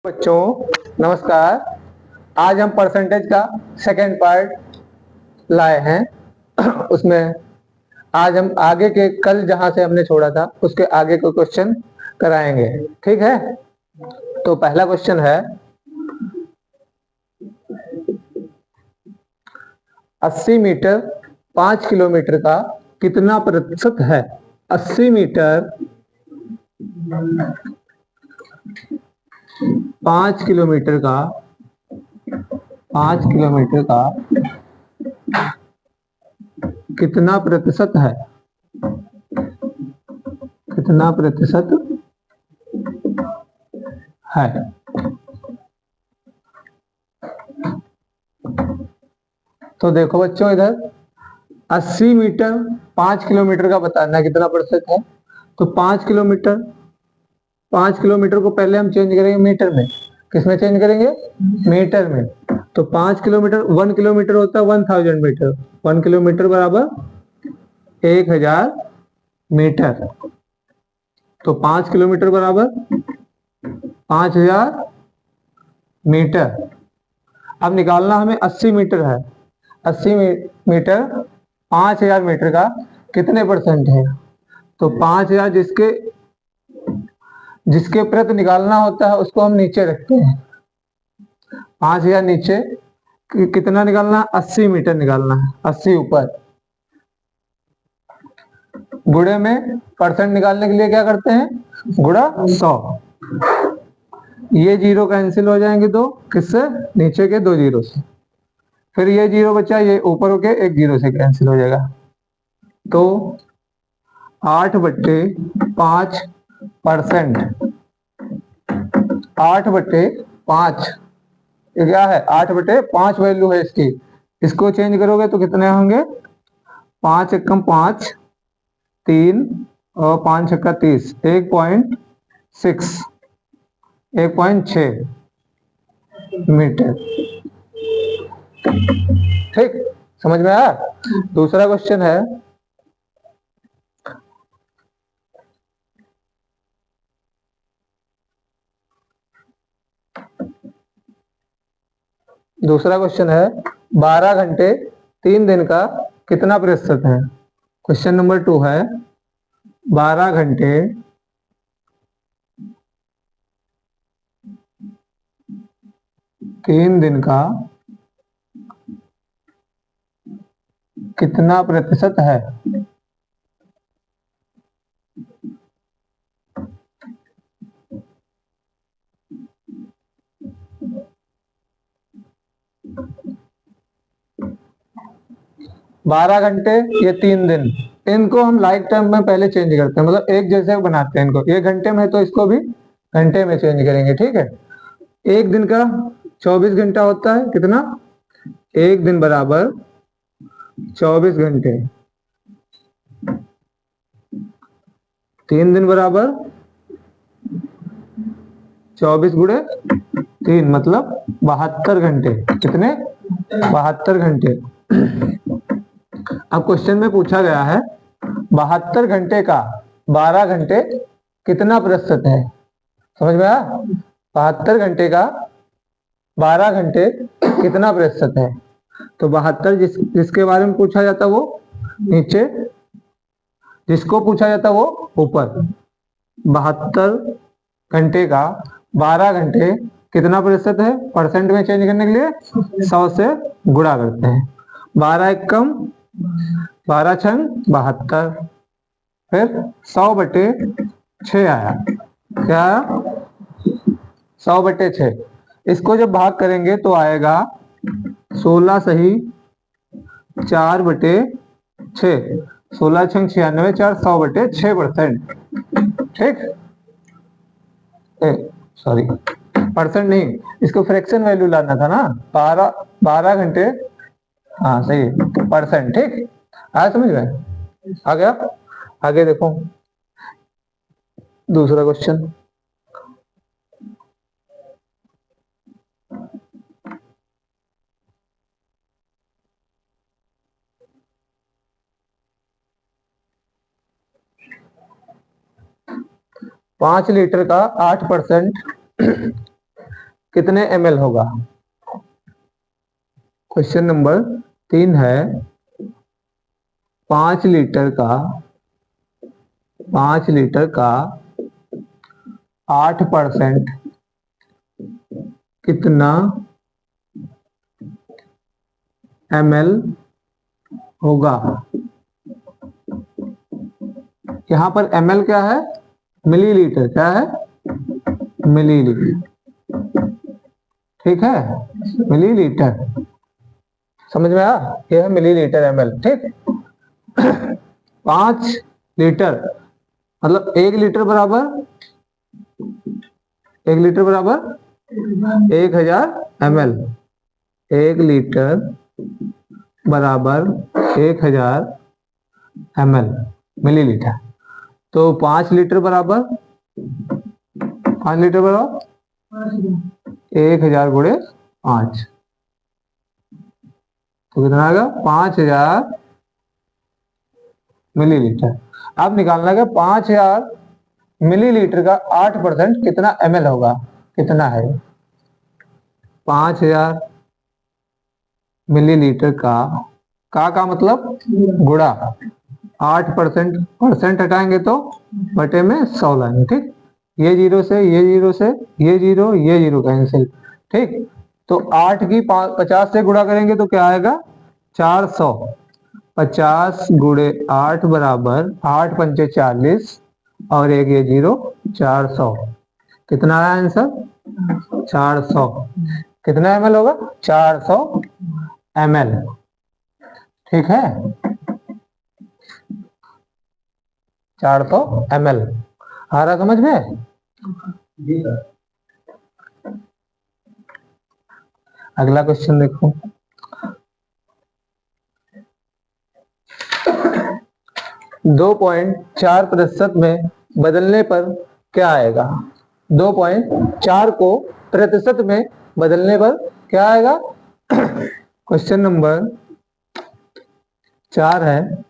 बच्चों नमस्कार। आज हम परसेंटेज का सेकेंड पार्ट लाए हैं। उसमें आज हम आगे के कल जहां से हमने छोड़ा था उसके आगे को क्वेश्चन कराएंगे। ठीक है, तो पहला क्वेश्चन है 80 मीटर 5 किलोमीटर का कितना प्रतिशत है। 80 मीटर 5 किलोमीटर का 5 किलोमीटर का कितना प्रतिशत है। कितना प्रतिशत है। तो देखो बच्चों, इधर 80 मीटर 5 किलोमीटर का बताना है कितना प्रतिशत है। तो 5 किलोमीटर को पहले हम चेंज करेंगे मीटर में। किसमें चेंज करेंगे? मीटर में। तो 5 किलोमीटर 1 किलोमीटर होता है 1000 मीटर। 1 किलोमीटर बराबर 1000 मीटर। तो 5 किलोमीटर बराबर 5000 मीटर। अब निकालना हमें 80 मीटर है। 80 मीटर 5000 मीटर का कितने परसेंट है। तो 5000 जिसके जिसके प्रति निकालना होता है उसको हम नीचे रखते हैं। 5000 नीचे कितना निकालना है? 80 मीटर निकालना है। 80 ऊपर गुणे में परसेंट निकालने के लिए क्या करते हैं? गुणा 100। ये जीरो कैंसिल हो जाएंगे दो, किससे? नीचे के 2 जीरो से। फिर ये जीरो बचा, ये ऊपर होके 1 जीरो से कैंसिल हो जाएगा। तो 8/5%। 8/5 ये क्या है? 8/5 वैल्यू है इसकी। इसको चेंज करोगे तो कितने होंगे? 5 एकम 5 3 और 5 छक्का 30 1.6 मीटर। ठीक, समझ में आया? दूसरा क्वेश्चन है दूसरा क्वेश्चन है 12 घंटे 3 दिन का कितना प्रतिशत है। क्वेश्चन नंबर 2 है 12 घंटे 3 दिन का कितना प्रतिशत है। बारह घंटे ये 3 दिन, इनको हम लाइक टाइम में पहले चेंज करते हैं, मतलब एक जैसे बनाते हैं इनको। ये घंटे में है तो इसको भी घंटे में चेंज करेंगे। ठीक है, एक दिन का 24 घंटा होता है। कितना? एक दिन बराबर 24 घंटे। 3 दिन बराबर 24 गुणे 3 मतलब 72 घंटे। कितने? 72 घंटे। अब क्वेश्चन में पूछा गया है 72 घंटे का 12 घंटे कितना प्रतिशत है। समझ में आया? 72 घंटे का 12 घंटे कितना प्रतिशत है। तो 72 जिसके बारे में पूछा जाता वो नीचे, जिसको पूछा जाता वो ऊपर। 72 घंटे का 12 घंटे कितना प्रतिशत है? परसेंट में चेंज करने के लिए 100 से गुणा करते हैं। 12 एकम 12 छंग 72, फिर 100/6 आया। क्या आया? 100/6। इसको जब भाग करेंगे तो आएगा 16 सही 4/6। 16 छंग 96 4 100/6%। ठीक, सॉरी परसेंट नहीं, इसको फ्रैक्शन वैल्यू लाना था ना। 12 घंटे, हाँ सही परसेंट। ठीक, आया समझ में? आ गया? आगे देखो दूसरा क्वेश्चन। पांच लीटर का 8% कितने ml होगा? क्वेश्चन नंबर 3 है 5 लीटर का 8% कितना ml होगा? यहां पर ml क्या है? मिलीलीटर। क्या है? मिलीलीटर। ठीक है, मिलीलीटर। समझ में आया? ये है मिलीलीटर ml। ठीक, 5 लीटर मतलब 1 लीटर बराबर 1000 ml। 1 लीटर बराबर 1000 ml मिलीलीटर। तो 5 लीटर बराबर 1000 गुणे 5, तो कितना आएगा? 5000 मिलीलीटर। अब निकालना है 5000 मिलीलीटर का 8% कितना ml होगा? कितना है? 5000 मिलीलीटर का मतलब गुणा 8%, परसेंट हटाएंगे तो बटे में 100 लाएंगे। ठीक, ये जीरो से ये जीरो से ये जीरो कैंसिल। ठीक, तो 8 की 50 से गुणा करेंगे तो क्या आएगा? 400। 50 गुणे 8 बराबर 8 पंचे 40 और एक ये जीरो, 400। कितना आया आंसर? 400। कितना ml होगा? 400 ml। ठीक है, 400 ml आ रहा समझ में? जी सर। अगला क्वेश्चन देखो। 2.4% में बदलने पर क्या आएगा? 2.4 को प्रतिशत में बदलने पर क्या आएगा? क्वेश्चन नंबर 4 है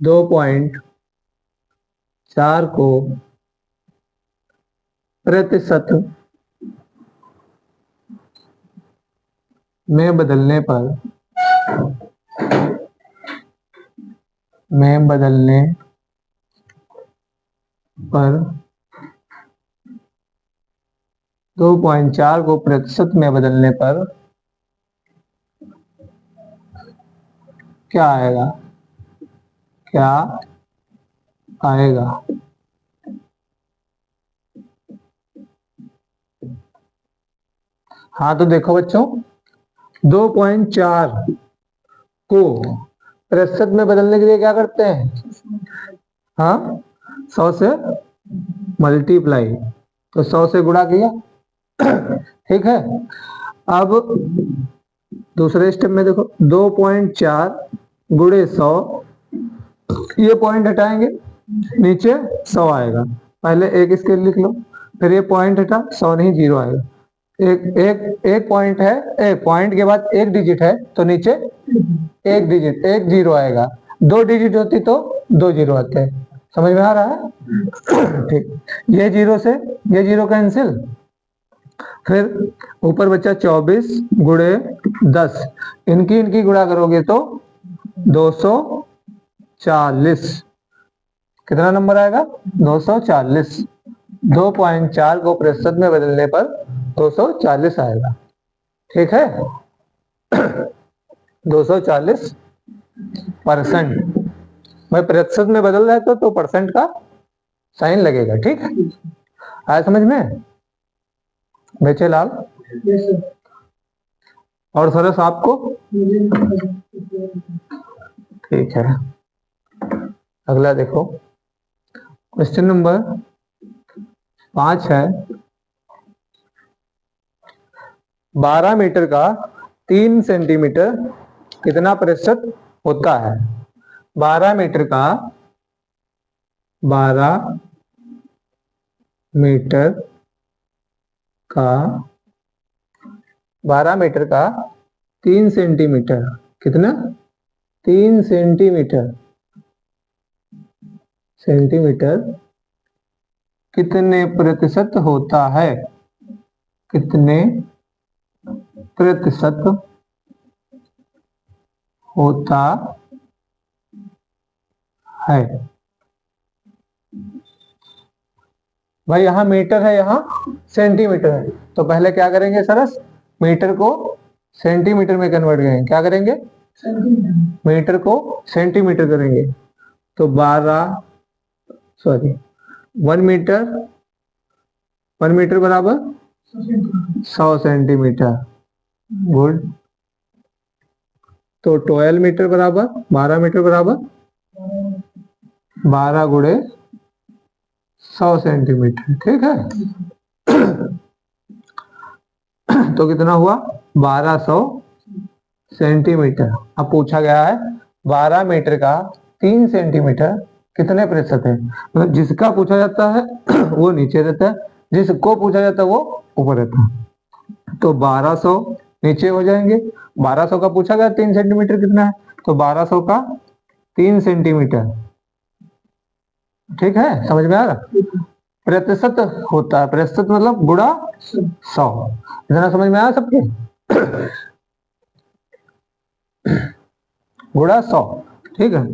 2.4 को प्रतिशत में बदलने पर पर 2.4 को प्रतिशत में बदलने पर क्या आएगा? क्या आएगा? हाँ तो देखो बच्चों, 2.4 को प्रतिशत में बदलने के लिए क्या करते हैं? हाँ, 100 से मल्टीप्लाई, तो 100 से गुणा किया। ठीक है, अब दूसरे स्टेप में देखो 2.4 गुणे 100, ये पॉइंट हटाएंगे नीचे 100 आएगा। पहले एक इसके लिख लो, फिर ये पॉइंट हटा 100 नहीं, 0 आएगा। एक पॉइंट है, पॉइंट के बाद एक डिजिट है तो नीचे एक डिजिट, एक जीरो आएगा। 2 डिजिट होती तो 2 जीरो आते हैं। समझ में आ रहा है? ठीक, ये जीरो से ये जीरो कैंसिल, फिर ऊपर बच्चा 24 गुणे 10, इनकी गुणा करोगे तो 240। कितना नंबर आएगा? 240। 2.4 को प्रतिशत में बदलने पर 240 आएगा। ठीक है, 240%। मैं प्रतिशत में बदल रहा है तो परसेंट का साइन लगेगा। ठीक है, आया समझ में बेचे लाल? और सरस आपको? ठीक है, अगला देखो। क्वेश्चन नंबर 5 है 12 मीटर का 3 सेंटीमीटर कितना प्रतिशत होता है? 12 मीटर का 12 मीटर का 3 सेंटीमीटर कितना? 3 सेंटीमीटर कितने प्रतिशत होता है? कितने प्रतिशत होता है। भाई यहाँ मीटर है, यहाँ सेंटीमीटर है, तो पहले क्या करेंगे सरस, मीटर को सेंटीमीटर में कन्वर्ट करेंगे। क्या करेंगे, मीटर को सेंटीमीटर करेंगे। तो 1 मीटर बराबर 100 सेंटीमीटर। गुड। तो 12 मीटर बराबर 12 मीटर बराबर 12 गुणे 100 सेंटीमीटर। ठीक है। तो कितना हुआ, 1200 सेंटीमीटर। अब पूछा गया है 12 मीटर का 3 सेंटीमीटर कितने प्रतिशत है। मतलब जिसका पूछा जाता है वो नीचे रहता है, जिसको पूछा जाता है वो ऊपर रहता है। तो 1200 नीचे हो जाएंगे। 1200 का पूछा गया 3 सेंटीमीटर कितना है, तो 1200 का 3 सेंटीमीटर। ठीक है, समझ में आ रहा। प्रतिशत होता है, प्रतिशत मतलब गुणा 100। इतना समझ में आया सबके। गुणा 100। ठीक है,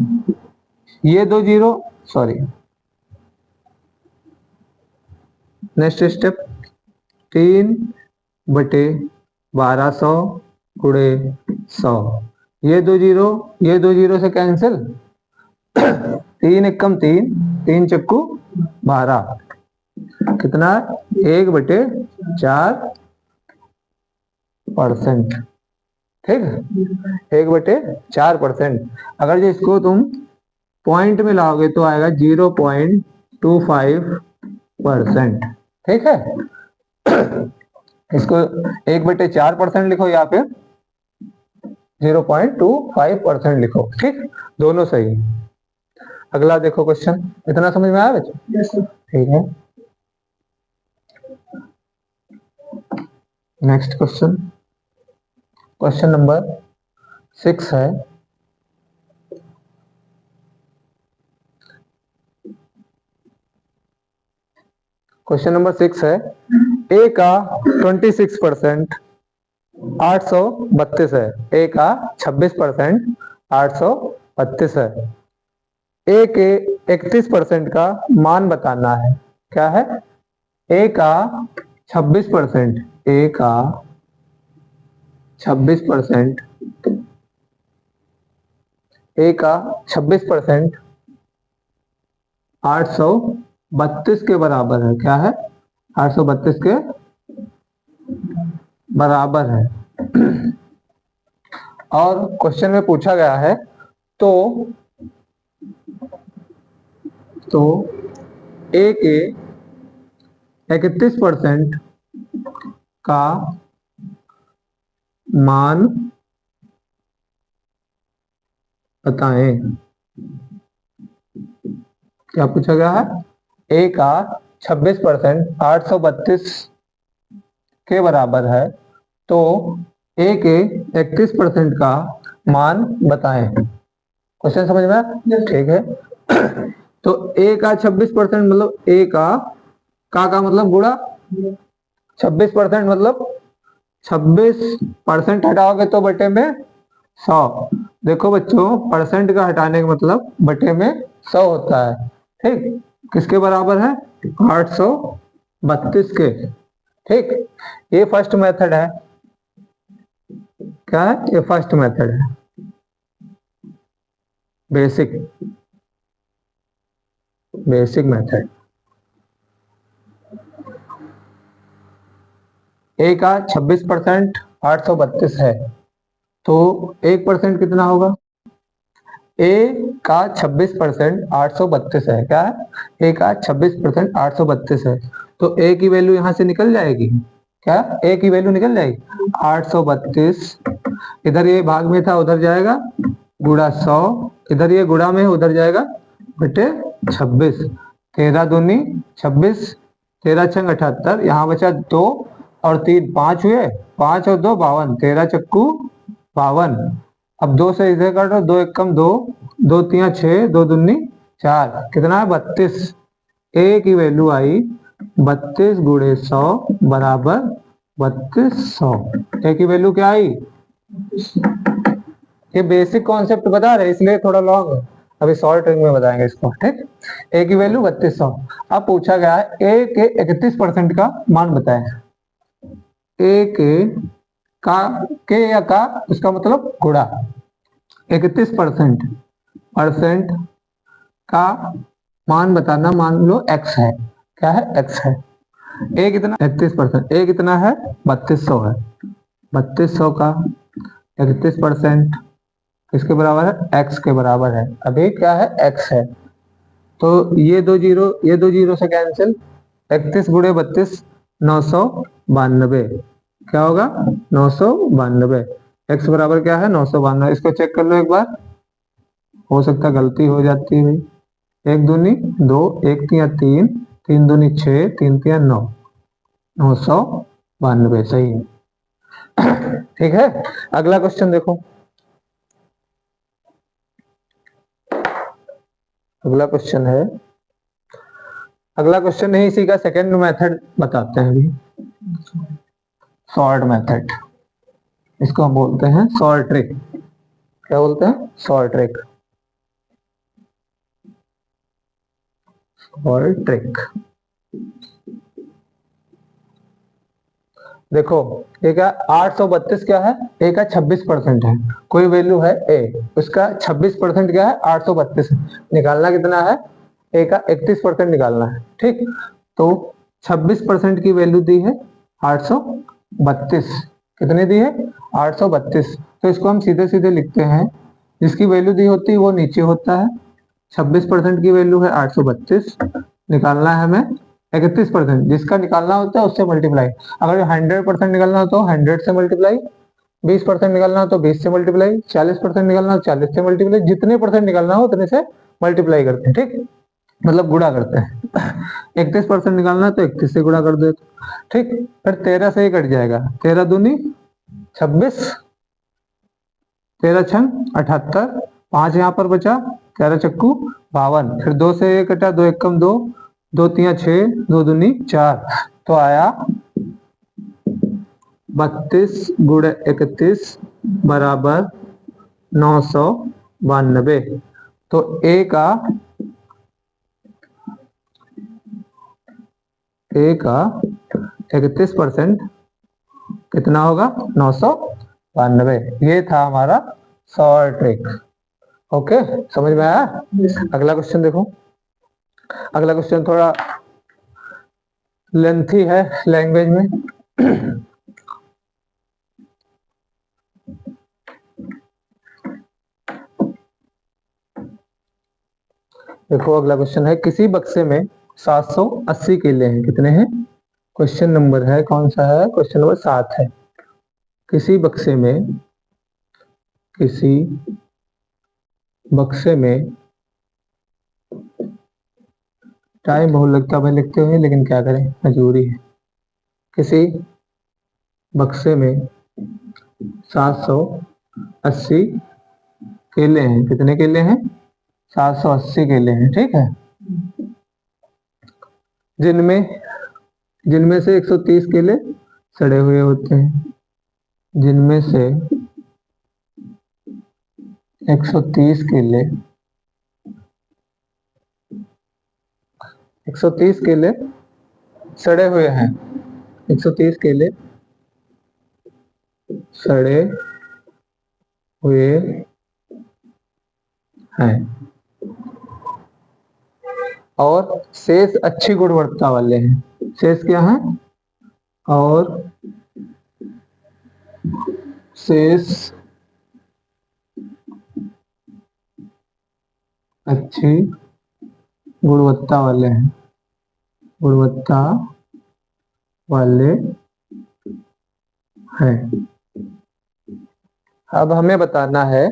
ये 2 जीरो, सॉरी, नेक्स्ट स्टेप 3/1200 गुणे 100। ये 2 जीरो, ये 2 जीरो से कैंसिल। 3 एकम 3, 3 चक्कू 12, कितना 1/4%। ठीक है, 1/4%। अगर जो इसको तुम पॉइंट में लाओगे तो आएगा 0.25%। ठीक है, इसको 1/4% लिखो या फिर 0.25% लिखो। ठीक, दोनों सही है। अगला देखो क्वेश्चन। इतना समझ में आया बच्चों? Yes sir. ठीक है, नेक्स्ट क्वेश्चन, क्वेश्चन नंबर 6 है। क्वेश्चन नंबर 6 है, ए का 26% 832 है। ए का 26% 832 है। ए के 31% का मान बताना है। क्या है, ए का 26%, ए का 26%, ए का 26% 832 के बराबर है। क्या है, 832 के बराबर है। और क्वेश्चन में पूछा गया है तो ए के 31% का मान बताएं। क्या पूछा गया है, ए का 26% 832 के बराबर है, तो ए के 31% का मान बताएं। क्वेश्चन समझ में आया? ठीक है। तो ए का 26% मतलब ए का मतलब गुणा 26% मतलब 26% हटाओगे तो बटे में 100। देखो बच्चों, परसेंट का हटाने का मतलब बटे में 100 होता है। ठीक, किसके बराबर है, 832 के। ठीक, ये फर्स्ट मेथड है। क्या है, ये फर्स्ट मेथड है, बेसिक मेथड। ए का 26% 832 है, तो 1% कितना होगा। ए का 26% 832 है। क्या है, ए का 26% 832 है, तो ए की वैल्यू यहां से निकल जाएगी। क्या, ए की वैल्यू निकल जाएगी 832। इधर ये भाग में था उधर जाएगा, गुणा 100, इधर ये गुणा में उधर जाएगा बटे 26। 13 दूनी 26, 13 छंग 78, यहाँ बचा 2 और 3 5 हुए, 5 और 2 52, 13 चक्कू 52। अब 2 से इधर काटो, 2 एकम 2, 2 3 6, 2 दूनी 4, कितना है 32। ए की वैल्यू आई 32 गुणे 100 बराबर 3200। ए की वैल्यू क्या आई? ये बेसिक कॉन्सेप्ट बता रहे इसलिए थोड़ा लॉन्ग है, अभी शॉर्ट रिंग में बताएंगे इसको, ठीक। ए की वैल्यू 3200। अब पूछा गया है ए के 31% का मान बताएं। ए का के या का उसका मतलब गुणा 31% परसेंट का मान बताना। मान लो x है, क्या है? x है। ए कितना? 31%। ए कितना है? 3200 है। 3200 का 31% किसके बराबर है? x के बराबर है। अभी क्या है? x है। तो ये दो जीरो से कैंसिल। 31 गुणे 32 992। क्या होगा? 992। x बराबर क्या है? 992। इसको चेक कर लो एक बार, हो सकता है गलती हो जाती है भाई। एक दूनी दो, एक तिया तीन, तीन दूनी छः, तीन तिया नौ, 992 सही है। ठीक है, अगला क्वेश्चन देखो। अगला क्वेश्चन है, अगला क्वेश्चन है इसी का सेकंड मेथड बताते हैं अभी। सॉर्ट मेथड, इसको हम बोलते हैं सॉर्ट ट्रिक। क्या बोलते हैं? Sort trick. Sort trick. देखो ये क्या? 832 क्या है? ए का 26% है। कोई वैल्यू है ए, उसका 26% क्या है? 832 निकालना कितना है? ए का 31% निकालना है, ठीक। तो 26% की वैल्यू दी है 832। कितनी दी है? 832। तो इसको हम सीधे सीधे लिखते हैं, जिसकी वैल्यू दी होती है वो नीचे होता है। 26% की वैल्यू है 832, निकालना है हमें 31%। जिसका निकालना होता है उससे मल्टीप्लाई। अगर 100% निकालना हो तो 100 से मल्टीप्लाई, 20% निकालना हो तो 20 से मल्टीप्लाई, 40% निकालना हो 40 से मल्टीप्लाई, जितने परसेंट निकालना हो उतने से मल्टीप्लाई करते हैं, ठीक। मतलब गुणा करते हैं। 31% निकालना है तो 31 से गुणा कर दो, ठीक। फिर 13 से ही कट जाएगा, 13 दूनी 26, 13 छंग 78, 5 यहाँ पर बचा, 13 चक्कू 52। फिर 2 से 1 कटा, 2 एक कम 2, 2 तिया 6, 2 दूनी 4। तो आया 32 गुणे 31 बराबर 992। तो ए का 31% कितना होगा? 992। ये था हमारा सॉर्ट ट्रिक। ओके, समझ में आया? अगला क्वेश्चन देखो। अगला क्वेश्चन थोड़ा लेंथी है लैंग्वेज में। देखो अगला क्वेश्चन है, किसी बक्से में 780 केले हैं। कितने हैं? क्वेश्चन नंबर है कौन सा है? क्वेश्चन नंबर 7 है। किसी बक्से में टाइम बहुत लगता है भाई लिखते हुए, लेकिन क्या करें, मजबूरी है। किसी बक्से में 780 केले हैं। कितने केले हैं? 780 केले हैं, ठीक है। जिनमें जिनमें से 130 केले सड़े हुए होते हैं। जिनमें से 130 केले 130 केले सड़े हुए हैं। 130 केले सड़े हुए हैं और शेष अच्छी गुणवत्ता वाले हैं। शेष क्या है? और शेष अच्छी गुणवत्ता वाले हैं। गुणवत्ता वाले हैं। अब हमें बताना है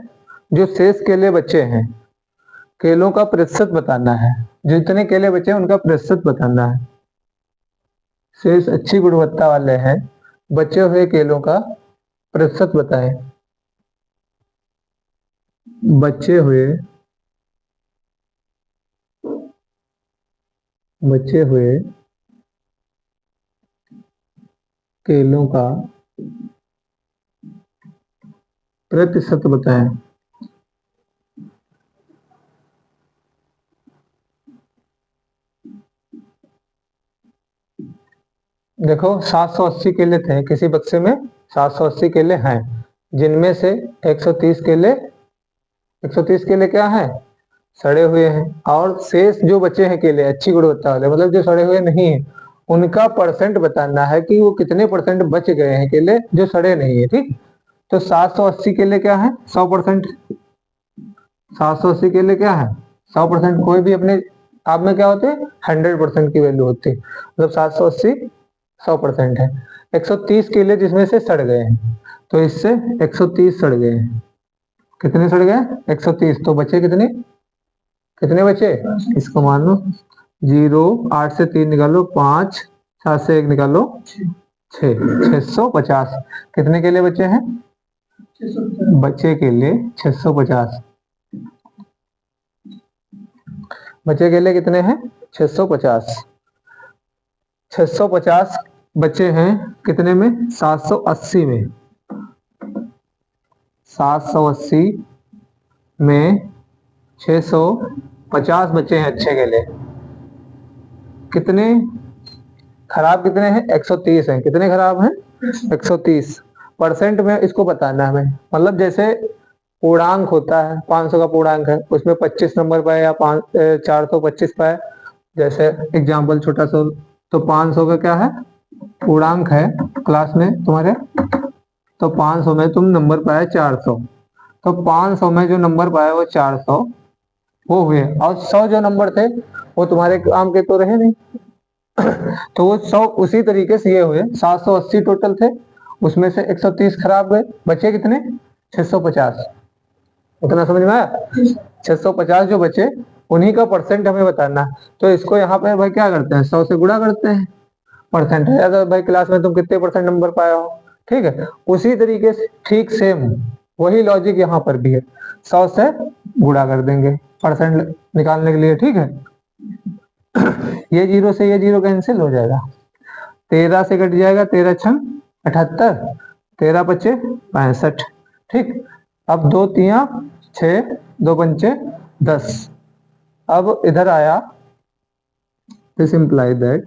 जो शेष केले बचे हैं, केलों का प्रतिशत बताना है। जितने केले बचे हैं उनका प्रतिशत बताना है। शेष अच्छी गुणवत्ता वाले हैं, बचे हुए केलों का प्रतिशत बताएं। बचे हुए केलों का प्रतिशत बताएं। देखो 780 केले थे किसी बक्से में, 780 केले हैं, जिनमें से 130 केले 130 केले क्या हैं, सड़े हुए हैं, और शेष जो बचे हैं केले अच्छी गुणवत्ता वाले, मतलब जो सड़े हुए नहीं है, उनका परसेंट बताना है कि वो कितने परसेंट बच गए हैं केले जो सड़े नहीं है। ठीक, तो 780 केले क्या है, 100%। 780 केले क्या है, 100%। कोई भी अपने आप में क्या होते हैं, 100% की वैल्यू होती है, मतलब 780 100% है। 130 केले जिसमें से सड़ गए हैं, तो इससे 130 सड़ गए हैं। कितने सड़ गए, 130। तो बचे कितने, कितने बचे, इसको मान लो 0, 8 से 3 निकालो 5, 7 से 1 निकालो 6, 650। कितने केले बचे हैं, बचे केले 650। बचे केले कितने हैं, 650। 650 बचे हैं कितने में, 780 में। 780 में 650 बचे हैं अच्छे केले। कितने खराब, कितने हैं, 130 हैं। कितने खराब हैं, 130। परसेंट में इसको बताना है हमें, मतलब जैसे पूर्णांक होता है, 500 का पूर्णांक है, उसमें 25 नंबर पाए या 425 पाए, जैसे एग्जाम्पल छोटा सा, तो 500 का क्या है, पूर्णांक है क्लास में तुम्हारे, तो 500 में तुम नंबर पाए 400, तो 500 में जो नंबर पाए वो 400 वो हुए, और 100 जो नंबर थे वो तुम्हारे काम के तो रहे नहीं, तो वो 100 उसी तरीके से ये हुए। 780 टोटल थे, उसमें से 130 खराब गए, बचे कितने, 650। उतना समझ में आया, 650 जो बचे उन्हीं का परसेंट हमें बताना है। तो इसको यहाँ पे भाई क्या करते हैं, 100 से गुणा करते हैं, परसेंट है तो भाई क्लास में तुम कितने परसेंट नंबर पाए हो। ठीक है, उसी तरीके से ठीक सेम वही लॉजिक यहाँ पर भी है, 100 से गुणा कर देंगे परसेंट निकालने के लिए। ठीक है, ये जीरो से ये जीरो कैंसिल हो जाएगा, 13 से कट जाएगा, 13 छंग 78, 13 पचे 65। ठीक, अब 2 तिया 6, 2 पंचे 10। अब इधर आया, दिस इम्प्लाई दैट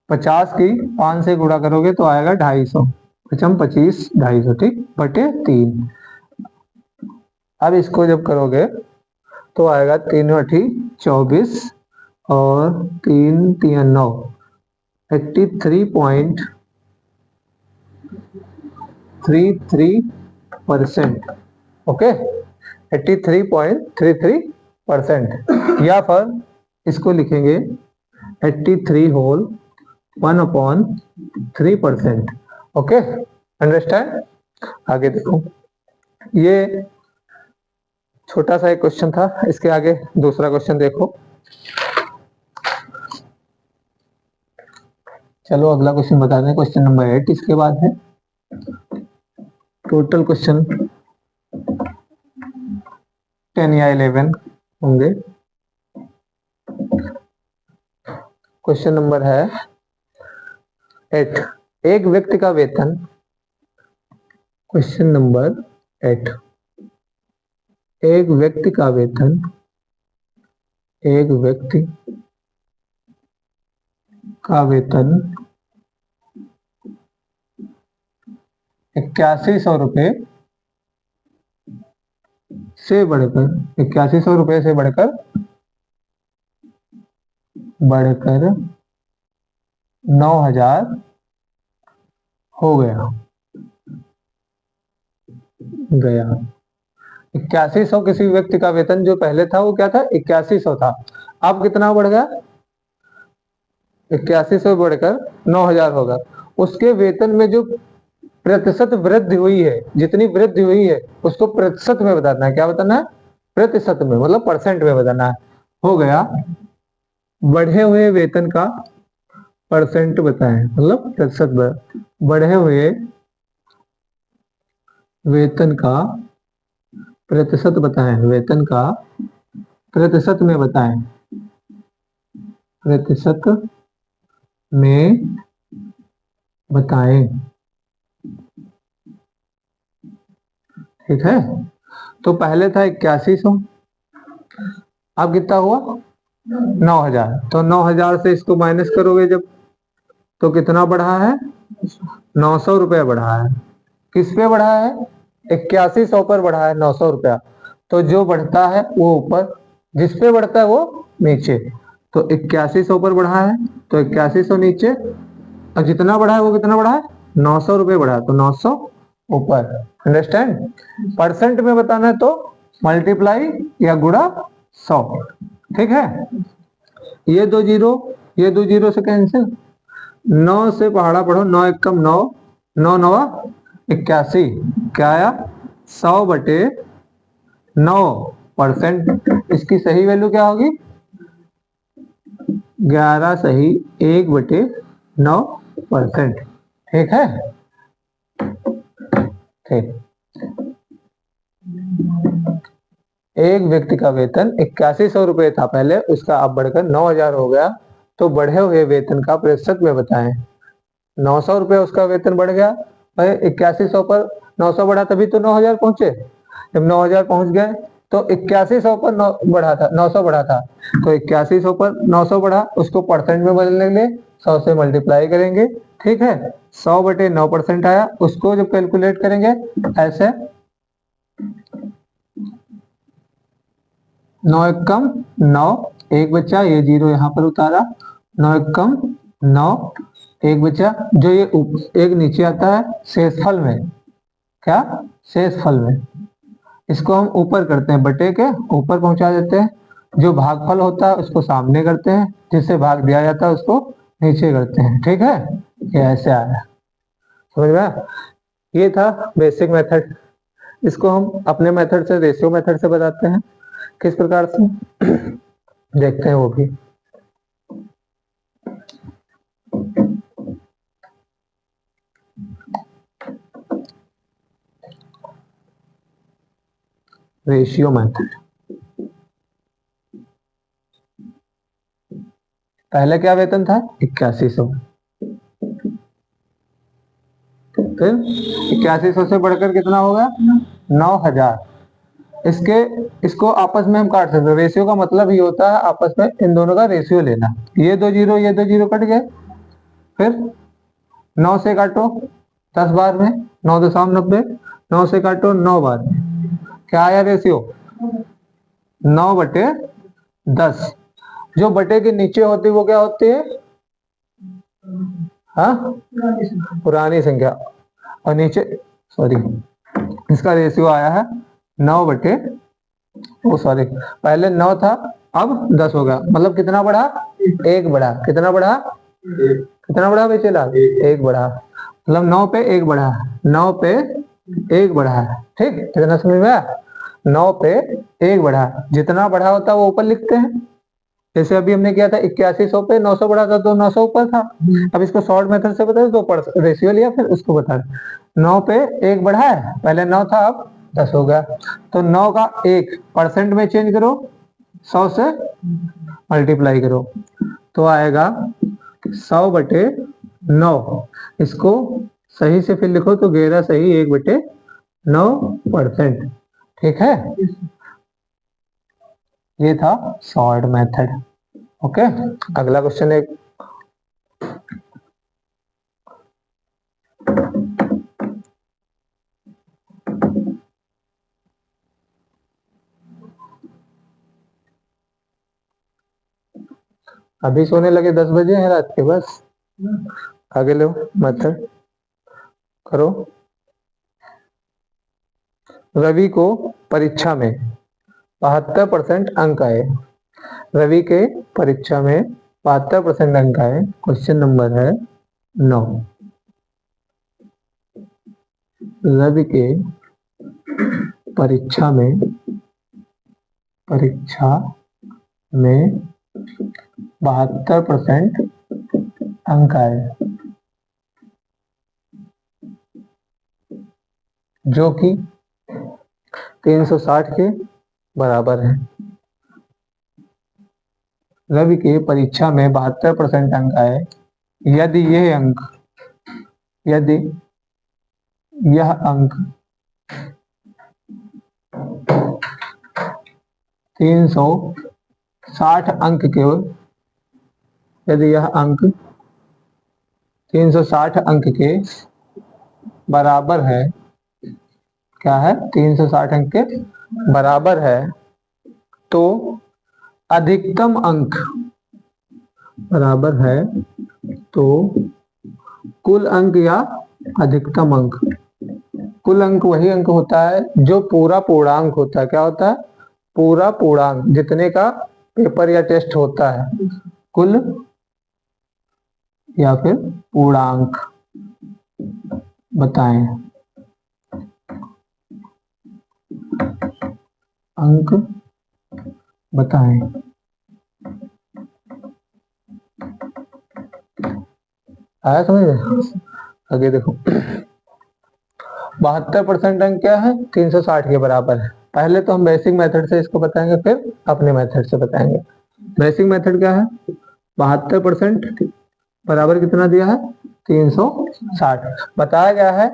50 की 5 से गुणा करोगे तो आएगा 250, पचम 25 250, ठीक, बटे 3। अब इसको जब करोगे तो आएगा 3 अठी 24 और 3 3 9, 83.33%। ओके, 83.33%, या फिर इसको लिखेंगे 83 होल 1/3%। Okay, understand. आगे देखो, ये छोटा सा एक क्वेश्चन था, इसके आगे दूसरा क्वेश्चन देखो। चलो अगला क्वेश्चन बता दें, क्वेश्चन नंबर 8 इसके बाद है। टोटल क्वेश्चन 10 या 11 होंगे। क्वेश्चन नंबर है 8, एक व्यक्ति का वेतन, क्वेश्चन नंबर 8, एक व्यक्ति का वेतन, एक व्यक्ति का वेतन 8100 रुपये से बढ़कर, 8100 रुपये से बढ़कर 9000 हो गया। 8100 किसी व्यक्ति का वेतन जो पहले था वो क्या था, 8100 था, अब कितना बढ़ गया, 8100 बढ़कर 9000 होगा। उसके वेतन में जो प्रतिशत वृद्धि हुई है, जितनी वृद्धि हुई है उसको प्रतिशत में बताना है। क्या बताना है, प्रतिशत में, मतलब परसेंट में बताना है। हो गया, बढ़े हुए वेतन का परसेंट बताएं, मतलब प्रतिशत, बढ़े हुए वेतन का प्रतिशत बताएं, वेतन का प्रतिशत में बताएं, प्रतिशत में बताएं। ठीक है, तो पहले था 8100, अब कितना हुआ 9000। तो 9000 से इसको माइनस करोगे जब, तो कितना बढ़ा है 900 रुपया बढ़ा है। किस पे बढ़ा है 8100 पर बढ़ा है 900 रुपया। तो जो बढ़ता है वो ऊपर, जिस पे बढ़ता है वो नीचे। तो 8100 पर बढ़ा है तो 8100 नीचे, और जितना बढ़ा है वो कितना बढ़ा है 900 रुपये बढ़ा है, तो 900 ऊपर। अंडरस्टैंड। परसेंट में बताना है तो मल्टीप्लाई या गुणा 100। ठीक है, ये दो जीरो, ये दो जीरो से कैंसिल। 9 से पहाड़ा पढ़ो, 9 एकम 9, 9 नवा 81, क्या आया 100/9%। इसकी सही वैल्यू क्या होगी 11 सही 1/9%। ठीक है, ठीक। एक व्यक्ति का वेतन 8100 रुपये था पहले, उसका अब बढ़कर 9000 हो गया, तो बढ़े हुए वेतन का प्रतिशत में बताएं। 900 रुपये उसका वेतन बढ़ गया, भाई 8100 पर 900 बढ़ा तभी तो 9000 पहुंचे। जब 9000 पहुंच गए तो 8100 पर 9 बढ़ा था, 900 बढ़ा था, तो 8100 पर 900 बढ़ा, उसको परसेंट में बदलने के लिए 100 से मल्टीप्लाई करेंगे। ठीक है, 100/9% आया, उसको जब कैलकुलेट करेंगे ऐसे, 9 एकम 9, एक बचा, ये जीरो यहाँ पर उतारा, 9 एकम 9, एक बचा, जो ये एक नीचे आता है शेषफल में, क्या शेषफल में, इसको हम ऊपर करते हैं, बटे के ऊपर पहुंचा देते हैं। जो भागफल होता है उसको सामने करते हैं, जिससे भाग दिया जाता है उसको नीचे करते हैं। ठीक है, ये ऐसे आया, समझ में आया? ये था बेसिक मेथड। इसको हम अपने मेथड से, रेशियो मेथड से बताते हैं किस प्रकार से, देखते हैं वो भी। रेशियो मेथड, पहले क्या वेतन था 8100, फिर 8100 से बढ़कर कितना होगा 9000। इसको आपस में हम काट सकते हैं। रेशियो का मतलब ही होता है आपस में इन दोनों का रेशियो लेना। ये दो जीरो, ये दो जीरो कट गए, फिर 9 से काटो 10 बार में, 9 दशमलव 90, 9 से काटो 9 बार में, क्या आया रेशियो 9/10। जो बटे के नीचे होती वो क्या होती है, हाँ पुरानी संख्या, और नीचे सॉरी इसका रेशियो आया है 9 ओ सॉरी पहले 9 था अब 10 हो गया, मतलब कितना बढ़ा एक बढ़ा, कितना बढ़ा कितना बढ़ा बेचे लाल एक बढ़ा, मतलब 9 पे 1 बढ़ा, 9 पे 1 बढ़ा। ठीक, कितना समझ में आया, 9 पे 1 बढ़ा, जितना बढ़ा होता है वो ऊपर लिखते हैं। जैसे अभी हमने किया था 8100 पे 900 बढ़ा था तो 900 ऊपर था। अब इसको शॉर्ट मेथड से बताए तो रेशियो लिया फिर उसको बता, 9 पे 1 बढ़ा है, पहले 9 था अब 10 हो गया, तो 9 का 1 परसेंट में चेंज करो, 100 से मल्टीप्लाई करो, तो आएगा 100/9। इसको सही से फिर लिखो तो 11 सही 1/9%। ठीक है, ये था शॉर्ट मेथड। ओके, अगला क्वेश्चन एक, अभी सोने लगे 10 बजे हैं रात के, बस आगे लो मेथड करो। रवि को परीक्षा में 72% अंक आए, रवि के परीक्षा में 72% अंक आए। क्वेश्चन नंबर है 9। रवि के परीक्षा में 72% अंक आए, जो कि 360 के बराबर है। रवि के परीक्षा में 72% अंक आए, यदि ये अंक यदि यह अंक 360 अंक के यदि यह अंक 360 अंक के बराबर है, क्या है 360 अंक के बराबर है, तो अधिकतम अंक बराबर है तो कुल अंक या अधिकतम अंक, कुल अंक वही अंक होता है जो पूरा पूर्णांक होता है। क्या होता है? पूरा पूर्णांक, जितने का पेपर या टेस्ट होता है, कुल या फिर पूर्णांक बताएं। अंक बताएं। आया समझ में? आगे देखो 72% अंक क्या है? 360 के बराबर है। पहले तो हम बेसिक मेथड से इसको बताएंगे, फिर अपने मेथड से बताएंगे। बेसिक मेथड क्या है? 72% बराबर कितना दिया है? 360। बताया गया है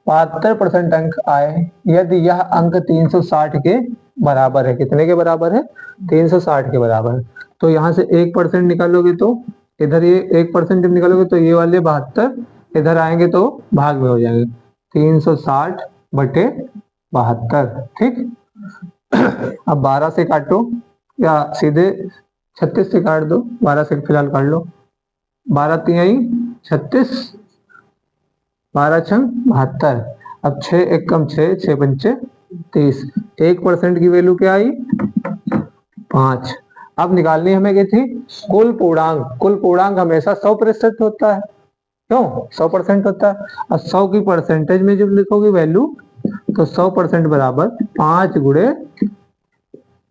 72% अंक आए यदि यह अंक 360 के बराबर है। कितने के बराबर है? 360 के बराबर है। तो यहाँ से 1% निकालोगे तो इधर ये 1% निकालोगे तो ये वाले 72 इधर आएंगे तो भाग में हो जाएंगे। 360 बटे 72, ठीक। अब 12 से काटो या सीधे 36 से काट दो। 12 से फिलहाल काट लो। 12 तिहाई 36, 12 छंग 72। अब 6 एक कम 6, 6 पंचे 30। 1% की वैल्यू क्या आई? 5। अब निकालनी हमें क्या थी? कुल पूर्णांक। कुल पूर्णांक हमेशा 100% होता है। क्यों? 100% होता है। और 100 की परसेंटेज में जब लिखोगे वैल्यू तो 100% बराबर 5 गुणे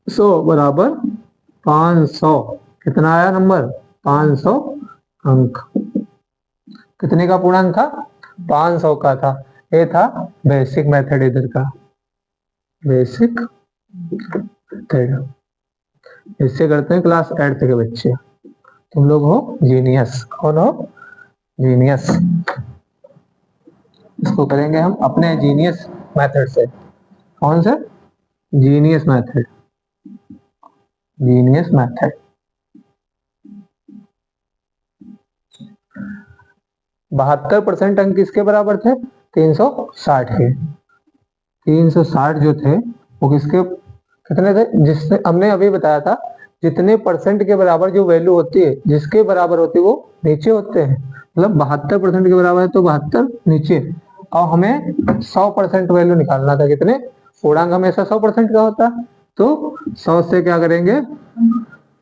100 बराबर 500। कितना आया नंबर? 500 अंक। कितने का पूर्णांक था? 500 का था। ये था बेसिक मेथड इधर का, बेसिक मेथड। इससे करते हैं क्लास 8 के बच्चे। तुम लोग हो जीनियस। कौन हो? जीनियस। इसको करेंगे हम अपने जीनियस मेथड से। कौन से? Genius method. Genius method. 72% अंक किसके बराबर थे? 360 के। 360 जो थे वो किसके कितने थे? जिससे हमने अभी बताया था जितने परसेंट के बराबर जो वैल्यू होती है, जिसके बराबर होती है वो नीचे होते हैं। मतलब 72% के बराबर है तो 72 नीचे। और हमें 100% वैल्यू निकालना था। कितने? पूर्णांक हमेशा 100% का होता है तो 100 से क्या करेंगे?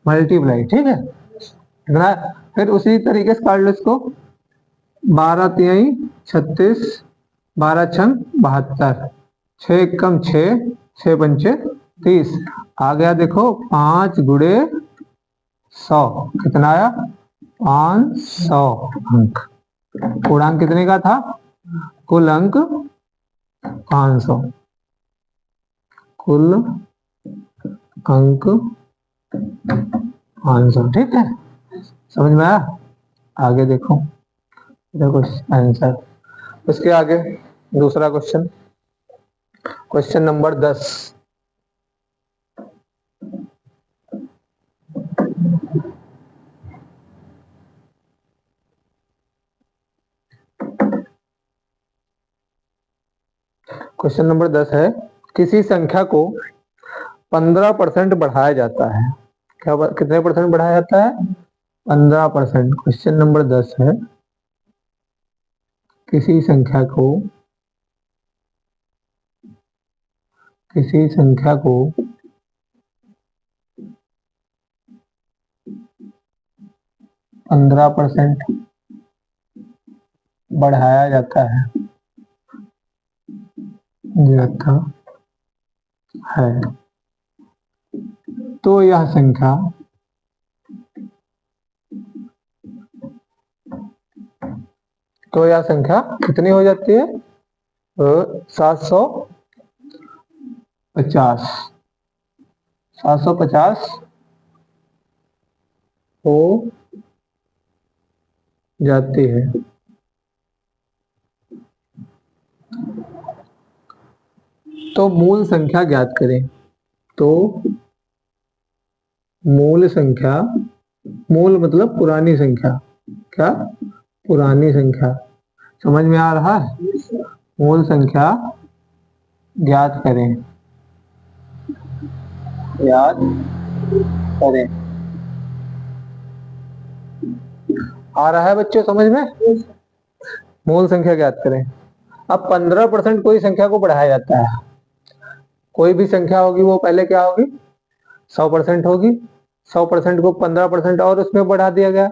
मल्टीप्लाई, ठीक है इतना। फिर उसी तरीके से काट लो इसको। 12 तिहाई 36, 12 छंग 72, 6 कम 6, 6 पंचे 30। आ गया देखो 5 गुणे 100। कितना आया? 500 अंक। पूर्णांक कितने का था? कुल अंक 500। कुल अंक 500, ठीक है। समझ में आया? आगे देखो, देखो आंसर। उसके आगे दूसरा question, question number 10। Question number 10 है, किसी संख्या को 15% बढ़ाया जाता है। क्या कितने परसेंट बढ़ाया जाता है? 15%। क्वेश्चन नंबर 10 है, किसी संख्या को 15% बढ़ाया जाता है तो यह संख्या कितनी हो जाती है? 750। 750 हो जाती है। तो मूल संख्या ज्ञात करें। तो मूल संख्या, मूल मतलब पुरानी संख्या, क्या पुरानी संख्या, समझ में आ रहा है? मूल संख्या ज्ञात करें, ज्ञात करें। आ रहा है बच्चों समझ में? मूल संख्या ज्ञात करें। अब 15% कोई संख्या को बढ़ाया जाता है। कोई भी संख्या होगी वो पहले क्या होगी? 100% होगी। 100% को 15% और उसमें बढ़ा दिया गया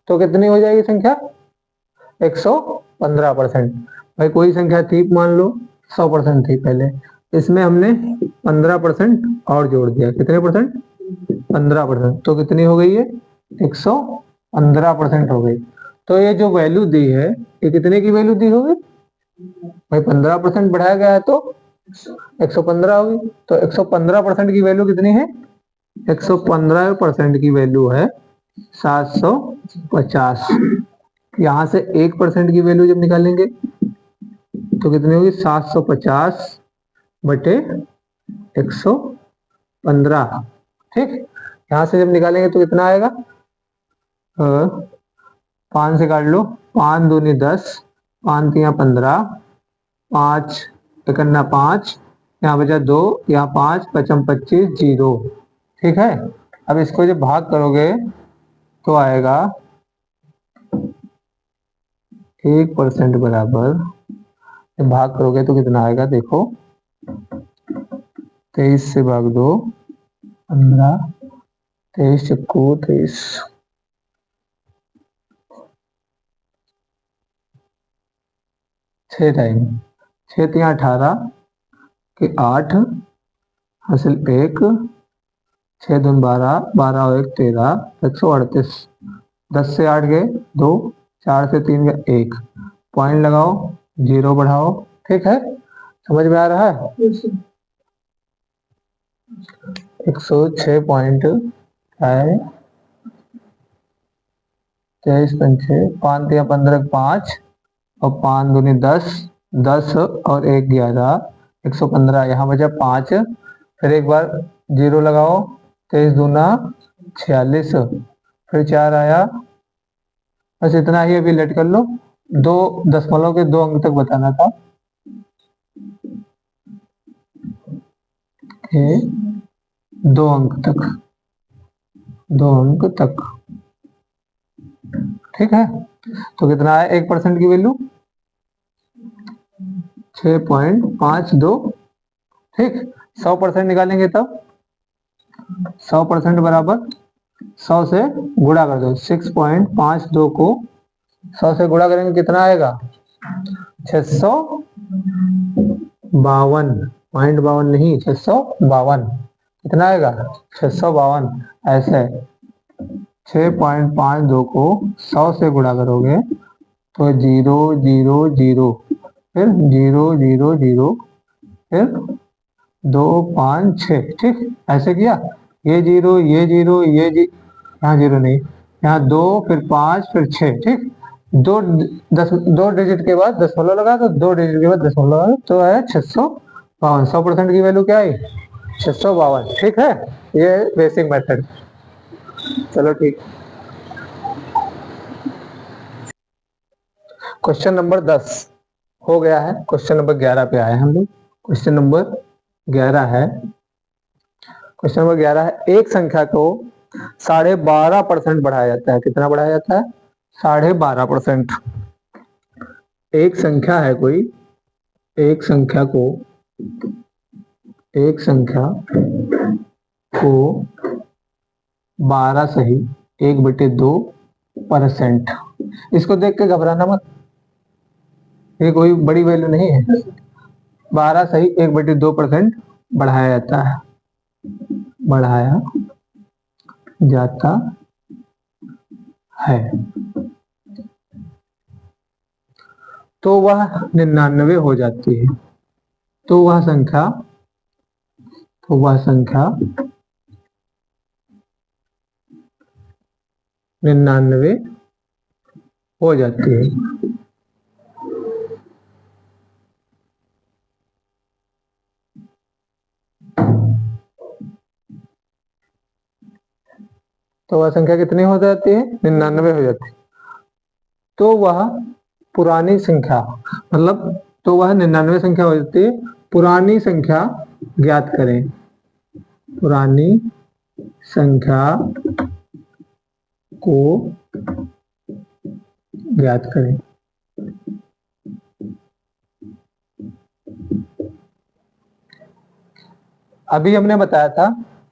तो कितनी हो जाएगी संख्या? 115%। भाई कोई संख्या थी, मान लो 100% थी पहले, इसमें हमने 15% और जोड़ दिया। कितने परसेंट? 15%। तो कितनी हो गई है? 115% हो गई। तो ये जो वैल्यू दी है, ये कितने की वैल्यू दी होगी? भाई 15% बढ़ाया गया है तो 115 होगी। तो 115% की वैल्यू कितनी है? 115% की वैल्यू है 750। यहां से 1% की वैल्यू जब निकालेंगे तो कितनी होगी? 750 बटे 115। ठीक, यहां से जब निकालेंगे तो कितना आएगा? 5 से काट लो, 5 दूनी 10, 5 तिया 15, 5 इकन्ना 5, यहाँ बचा 2, यहाँ 5, पचम 25, 0। ठीक है, अब इसको जब भाग करोगे तो आएगा 1% बराबर, जब भाग करोगे तो कितना आएगा? देखो 23 से भाग दो 15, 23 चक्कू 23, 6 टाइम 6 तिया 18 के 8 हासिल 1, 6 दून 12, 12 और 1 13, 138। 10 से 8 गए 2, 4 से 3 गए 1, पॉइंट लगाओ, 0 बढ़ाओ। ठीक है, समझ में आ रहा है? 106 पॉइंट है 23 पंचे 5 या 15 5 और 5 दूनी 10, 10 और 1 11, 115। यहाँ बचा 5, फिर एक बार 0 लगाओ, 23 दूना 46, फिर 4 आया। बस इतना ही, अभी लेट कर लो। 2 दशमलव के 2 अंक तक बताना था कि 2 अंक तक, 2 अंक तक। ठीक है, तो कितना है 1% की वैल्यू? 6.52। ठीक, 100% निकालेंगे तब 100% बराबर 100 से गुणा कर दो। 6.52 को 100 से गुणा करेंगे कितना आएगा? 652, पॉइंट 52 नहीं, 652। कितना आएगा? 652। ऐसे 6.52 को 100 से गुणा करोगे तो 0 0 0, फिर 0 0 0, फिर 2 5 6। ठीक, ऐसे किया, ये 0 ये 0 ये यहाँ 0 नहीं, यहाँ 2 फिर 5 फिर 6। ठीक, 2 डिजिट के बाद दशमलव लगा तो 2 डिजिट के बाद दशमलव लगा तो है 652। 100% की वैल्यू क्या आई? 652। ठीक है, ये बेसिक मेथड। चलो ठीक, क्वेश्चन नंबर 10 हो गया है। क्वेश्चन नंबर 11 पे आए हम लोग। क्वेश्चन नंबर 11 है, क्वेश्चन नंबर 11 है, एक संख्या को 12.5% बढ़ाया जाता है। कितना बढ़ाया जाता है? 12.5%। एक संख्या है कोई, एक संख्या को, एक संख्या को 12 सही 1/2%। इसको देख के घबराना मत, ये कोई बड़ी वैल्यू नहीं है। 12 सही 1/2% बढ़ाया जाता है, बढ़ाया जाता है, तो वह 99 हो जाती है। तो वह संख्या, तो वह संख्या 99 हो जाती है। तो वह संख्या कितनी हो जाती है? 99 हो जाती है। तो वह पुरानी संख्या मतलब तो वह 99 संख्या हो जाती है। पुरानी संख्या ज्ञात करें। पुरानी संख्या को ज्ञात करें। अभी हमने बताया था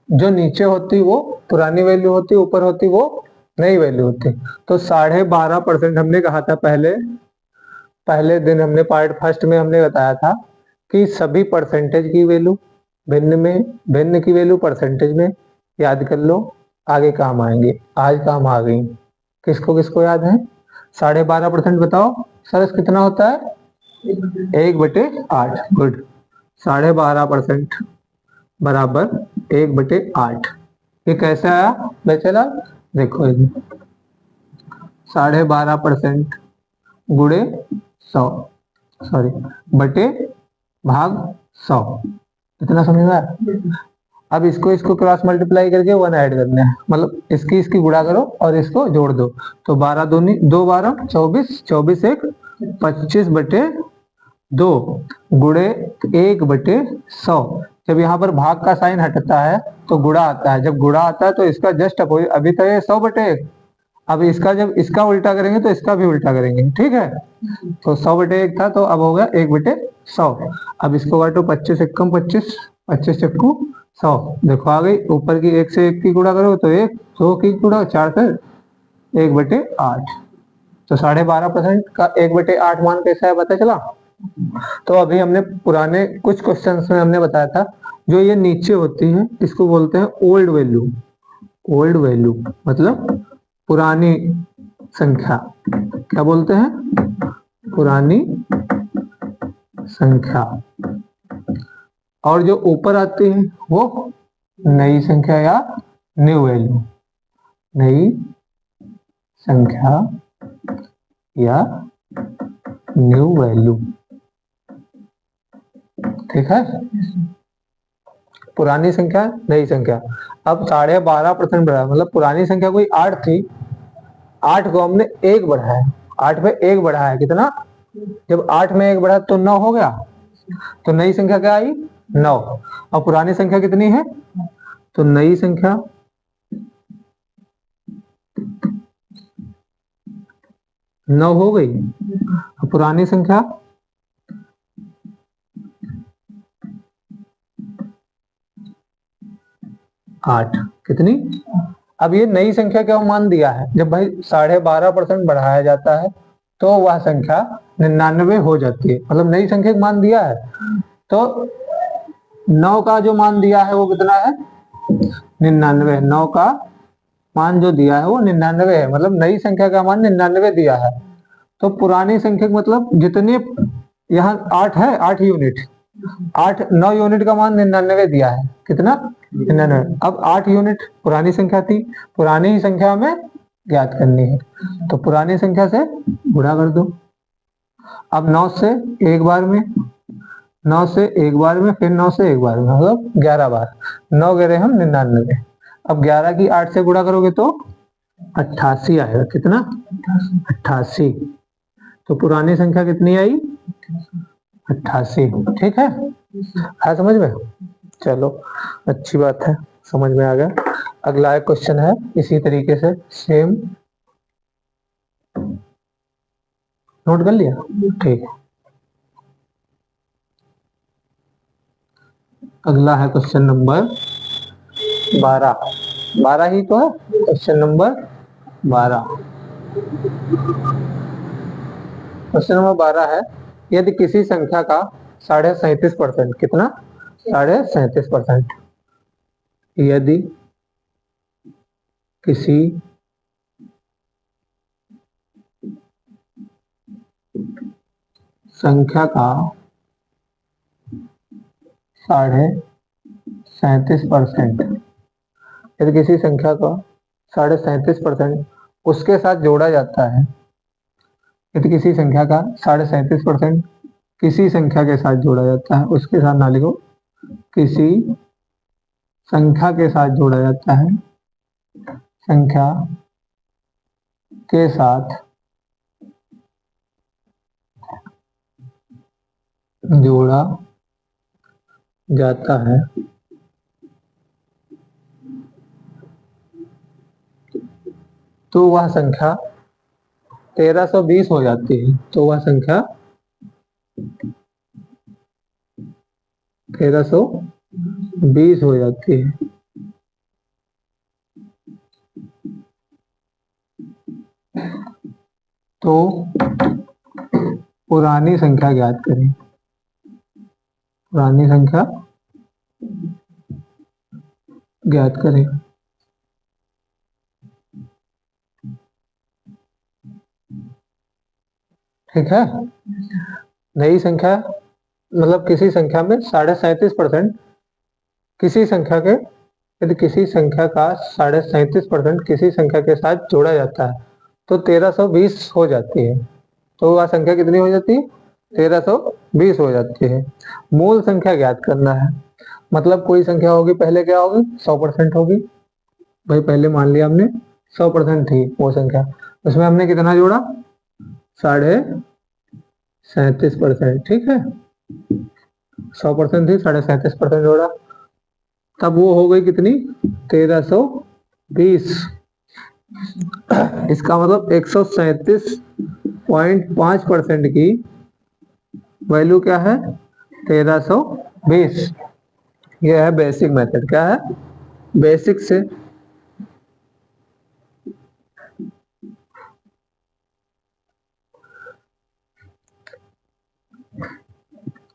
जो नीचे होती वो पुरानी वैल्यू होती, ऊपर होती वो नई वैल्यू होती। तो 12.5% हमने कहा था पहले दिन हमने पार्ट फर्स्ट में हमने बताया था कि सभी परसेंटेज की वैल्यू भिन्न की वैल्यू परसेंटेज में याद कर लो, आगे काम आएंगे। आज काम आ गई। किसको किसको याद है? 12.5% बताओ सरस कितना होता है? 1/8। गुड। 12.5% बराबर 1/8। ये कैसे आया बैचलर? देखो 12.5% गुणे 100 सॉरी बटे भाग 100। इतना समझ में आया? अब इसको क्रॉस मल्टीप्लाई करके 1 ऐड करना है, मतलब इसकी गुणा करो और इसको जोड़ दो। तो 12 दूनी 2 12 24, 24 1 25/2 गुणे 1/100। जब यहाँ पर भाग का साइन हटता है तो गुणा आता है। जब गुणा आता है तो इसका जस्ट अपोजिट, अभी तो ये 100/1, अब इसका जब इसका उल्टा करेंगे तो इसका भी उल्टा करेंगे, ठीक है। तो 100/1 था तो अब हो गया 1/100। अब इसको काटो, 25 एकम 25, 25 चक्कू 100। देखो आ गई। ऊपर की 1 से 1 की गुणा करो तो 1, 100 की गुणा 4 से 1/8। तो 12.5% का 1/8 मान कैसा है पता चला? तो अभी हमने पुराने कुछ क्वेश्चंस में हमने बताया था जो ये नीचे होती है इसको बोलते हैं ओल्ड वैल्यू। ओल्ड वैल्यू मतलब पुरानी संख्या। क्या बोलते हैं? पुरानी संख्या। और जो ऊपर आती है वो नई संख्या या न्यू वैल्यू। नई संख्या या न्यू वैल्यू, ठीक है। पुरानी संख्या, नई संख्या। अब 12.5% बढ़ा, मतलब पुरानी संख्या कोई 8 थी, 8 को हमने 1 बढ़ाया, 8 पे 1 बढ़ाया, कितना? जब 8 में 1 बढ़ा तो 9 हो गया। तो नई संख्या क्या आई? 9। और पुरानी संख्या कितनी है? तो नई संख्या 9 हो गई। पुरानी संख्या 8। कितनी? अब ये नई संख्या क्या मान दिया है? जब भाई 12.5% बढ़ाया जाता है तो वह संख्या 99 हो जाती है, मतलब नई संख्या मान दिया है। तो 9 का जो मान दिया है वो कितना है? 99। 9 का मान जो दिया है वो 99 है, मतलब नई संख्या का मान 99 दिया है। तो पुरानी संख्या मतलब जितने यहाँ 8 है, 8 यूनिट, 9 यूनिट का मान 99 दिया है। कितना? 99। अब 8 यूनिट पुरानी संख्या थी, पुरानी ही संख्या में ज्ञात करनी है। तो पुरानी संख्या से गुणा कर दो। अब 9 से एक बार में, 9 से एक बार में, फिर 9 से एक बार में, मतलब 11 बार। 9 गिरे हम 99। अब 11 की 8 से गुणा करोगे तो 88 आएगा। कितना? 88। तो पुरानी संख्या कितनी आई? 88। ठीक है, हाँ समझ में? चलो अच्छी बात है, समझ में आ गया। अगला एक क्वेश्चन है इसी तरीके से सेम, नोट कर लिया? ठीक है। अगला है क्वेश्चन नंबर 12। 12 ही तो है क्वेश्चन नंबर 12। क्वेश्चन नंबर 12 है, यदि किसी संख्या का 37.5%, कितना? 37.5%। यदि किसी संख्या का 37.5%, यदि किसी संख्या का 37.5% उसके साथ जोड़ा जाता है, यदि किसी संख्या का 37.5% किसी संख्या के साथ जोड़ा जाता है, उसके साथ ना लिखो, किसी संख्या के साथ जोड़ा जाता है, संख्या के साथ जोड़ा जाता है तो वह संख्या 1320 हो जाती है। तो वह संख्या 1320 हो जाती है। तो पुरानी संख्या ज्ञात करें। पुरानी संख्या ज्ञात करें। ठीक है। नई संख्या मतलब किसी संख्या में 37.5% किसी संख्या के यदि किसी संख्या का 37.5% किसी संख्या के साथ जोड़ा जाता है तो 1320 हो जाती है। तो वह संख्या कितनी हो जाती है? 1320 हो जाती है। मूल संख्या ज्ञात करना है। मतलब कोई संख्या होगी, पहले क्या होगी? 100% होगी। भाई पहले मान लिया हमने 100% थी वो संख्या, उसमें हमने कितना जोड़ा? 37.5%। ठीक है, 100% थी, 37.5% जोड़ा, तब वो हो गई कितनी? 1320। इसका मतलब 137.5% की वैल्यू क्या है? 1320। यह है बेसिक मेथड। क्या है? बेसिक से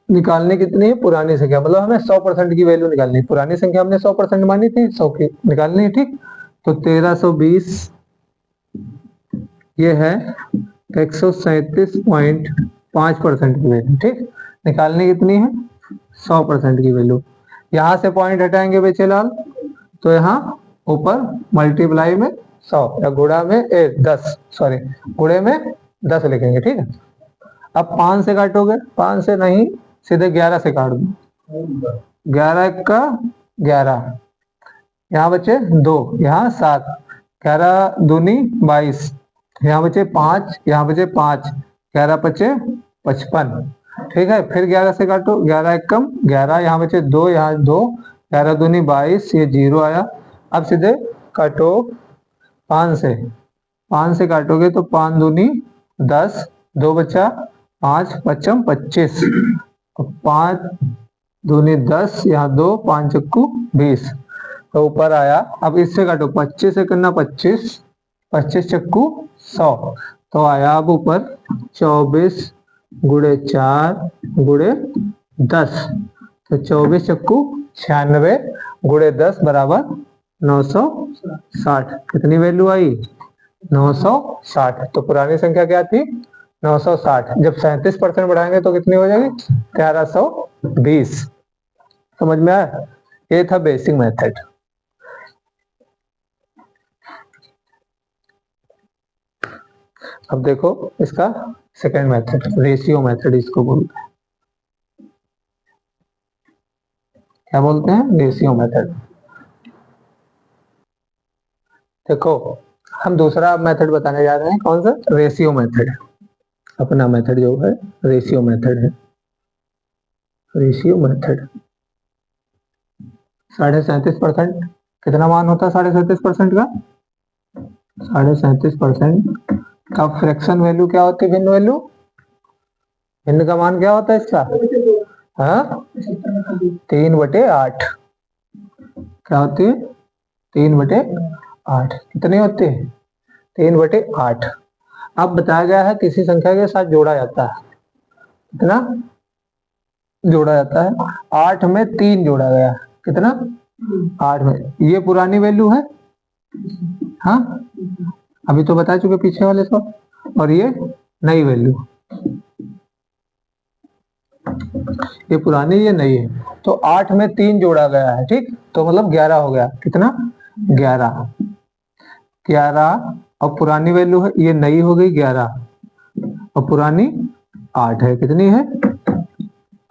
निकालने कितनी है? पुरानी संख्या। मतलब हमें 100% की वैल्यू निकालनी है। पुरानी संख्या हमने 100% मानी थी, 100 की निकालनी है। ठीक, तो 1320 ये है 137.5% की वैल्यू। ठीक, निकालनी कितनी है? 100% की वैल्यू। यहां से पॉइंट हटाएंगे बेचे लाल, तो यहाँ ऊपर मल्टीप्लाई में 100 या गुणा में 10, सॉरी गुणे में 10 लिखेंगे। ठीक है, अब 5 से काटोगे? 5 से नहीं, सीधे 11 से काट दो। 11 का 11, यहाँ बचे 2, यहाँ 7, 11 दूनी 22, यहाँ बचे 5, यहाँ बचे 5, 11 बचे 55। ठीक है, फिर 11 से काटो, 11 एक कम 11, यहाँ बचे 2, यहाँ 2, 11 दूनी 22, ये 0 आया। अब सीधे काटो 5 से। 5 से काटोगे तो 5 दूनी 10, 2 बचा 5, पचम 25, 5 दूनी 10, यहाँ 2, 5 चक्कू 20, तो ऊपर आया। अब इससे काटो, 25 से करना 25, 25 चक्कू 100, तो आया अब ऊपर 24 गुणे 4 गुणे 10, तो 24 चक्कू 96 गुणे 10 बराबर 960। कितनी वैल्यू आई? 960। तो पुरानी संख्या क्या थी? 960। जब 37% बढ़ाएंगे तो कितनी हो जाएगी? 1320। समझ में आया? ये था बेसिक मेथड। अब देखो इसका सेकेंड मेथड, रेशियो मेथड इसको बोलते हैं। क्या बोलते हैं? Ratio method. देखो हम दूसरा मेथड बताने जा रहे हैं। कौन सा? Ratio method. अपना मेथड जो है रेशियो मेथड है। रेशियो मेथड 37.5% कितना मान होता है? 37.5% का 37% का फ्रैक्शन वैल्यू क्या होती है? भिन्न वैल्यू। भिन्न का मान क्या होता है इसका? हाँ, 3/8। क्या होती है? 3/8। कितनी होती है? 3/8। अब बताया गया है किसी संख्या के साथ जोड़ा जाता है। कितना जोड़ा जाता है? 8 में 3 जोड़ा गया। कितना? 8 में। ये पुरानी वैल्यू है, हाँ अभी तो बता चुके पीछे वाले सब। और ये नई वैल्यू, ये पुरानी ये नई है। तो 8 में 3 जोड़ा गया है। ठीक, तो मतलब 11 हो गया। कितना? 11। 11 और पुरानी वैल्यू है, ये नई हो गई 11 और पुरानी 8 है। कितनी है?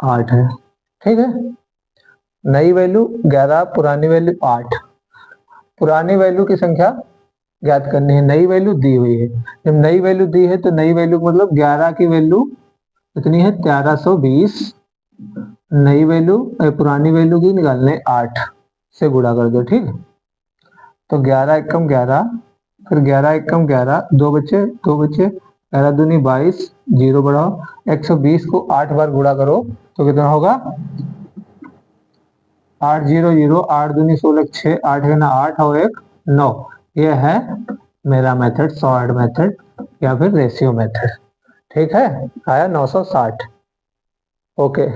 8 है। ठीक है, नई वैल्यू 11, पुरानी वैल्यू 8। पुरानी वैल्यू की संख्या ज्ञात करनी है। नई वैल्यू दी हुई है, जब नई वैल्यू दी है तो नई वैल्यू मतलब 11 की वैल्यू कितनी है 1320, नई वैल्यू पुरानी वैल्यू की निकालने 8 से गुणा कर दो, ठीक है। तो 11 एकम 11, फिर 11 एकम 11, दो बचे 11 दूनी 22, जीरो बढ़ाओ, 120 को 8 बार गुणा करो तो कितना होगा 8 0 0, 8 दूनी 16, 6, 8 है ना 8 और 1 9। ये है मेरा मेथड, सॉर्ट मेथड या फिर रेशियो मेथड, ठीक है। आया 960। ओके।